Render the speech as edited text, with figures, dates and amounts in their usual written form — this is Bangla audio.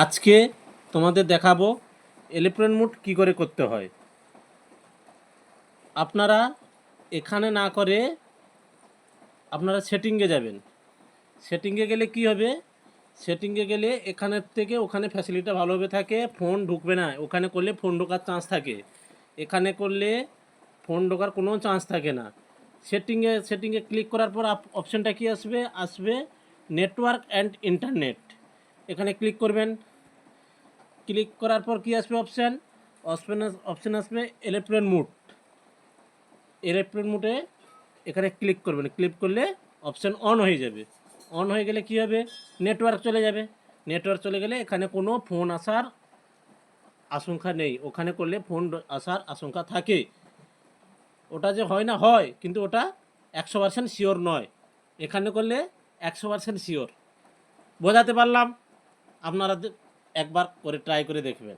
আজকে তোমাদের দেখাবো এরোপ্লেন মোড কী করে করতে হয়। আপনারা এখানে না করে আপনারা সেটিংয়ে যাবেন। সেটিংয়ে গেলে কি হবে, সেটিংয়ে গেলে এখানের থেকে ওখানে ফ্যাসিলিটিটা ভালোভাবে থাকে, ফোন ঢুকবে না। ওখানে করলে ফোন ঢোকার চান্স থাকে, এখানে করলে ফোন ঢোকার কোনো চান্স থাকে না। সেটিংয়ে ক্লিক করার পর অপশানটা কি আসবে নেটওয়ার্ক অ্যান্ড ইন্টারনেট। এখানে ক্লিক করবেন। ক্লিক করার পর কি আসবে অপশান আসবে এরোপ্লেন মোড। এরোপ্লেন মোডে এখানে ক্লিক করবেন। ক্লিক করলে অপশান অন হয়ে যাবে। অন হয়ে গেলে কি হবে, নেটওয়ার্ক চলে যাবে। নেটওয়ার্ক চলে গেলে এখানে কোনো ফোন আসার আশঙ্কা নেই। ওখানে করলে ফোন আসার আশঙ্কা থাকে। ওটা যে হয় না হয়, কিন্তু ওটা 100% শিওর নয়। এখানে করলে 100% শিওর। বোঝাতে পারলাম? আপনারা একবার করে ট্রাই করে দেখবেন।